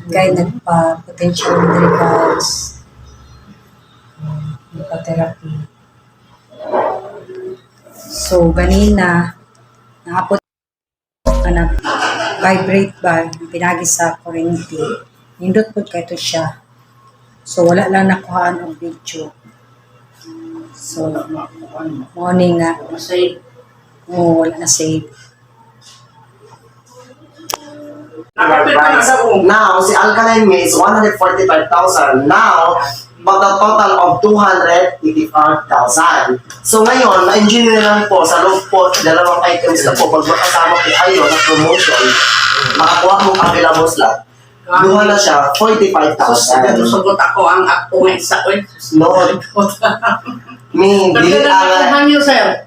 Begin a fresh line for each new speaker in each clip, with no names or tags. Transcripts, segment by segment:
Kaya nagpa-potential guys. Nagpa-therapy. So, ganina, nakapot vibrate ba, pinagi sa kurente. Nindot po kayo siya. So, wala lang nakuhaan ang video. So, morning nga. Oo, wala na save.
Now, si Alkaline Me is 145,000. Now, but a total of 285,000. So ngayon, na-engineer lang po sa loob po, dalawang items na po. Pag makasama po kayo na promotion, makakuha mo available slot. Duha na siya, 45,000.
Susugot ako ang ako ng isa.
No. Dili
Pagkakatahan niyo, sir.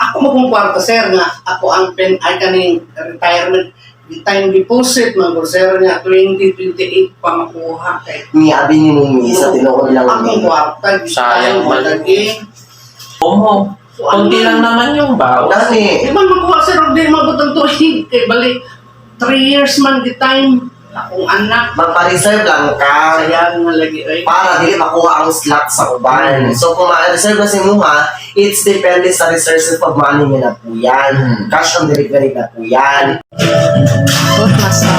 Ako mo kung kwarto, sir, nga ako ang ay kaning retirement time deposit, mga sir, nga 2028 pa makuha kay
Abi ni Mumi sa tinuod lang
akong kwarta,
sayang man.
malaging.
Oo. Kunti lang naman yung bawas.
Dami.
Di man makuha, sir, huwag din magutang tuwing. Kay bali, 3 years man di time. Akong anak.
Magpa-reserve lang ka.
Sayang nga lagi, ay.
Para dili makuha ang slot sa uban. So kung ma-reserve na si Muha, it's depende sa resources of money niya na po yan. Cash on delivery na po yan.
Foot massage.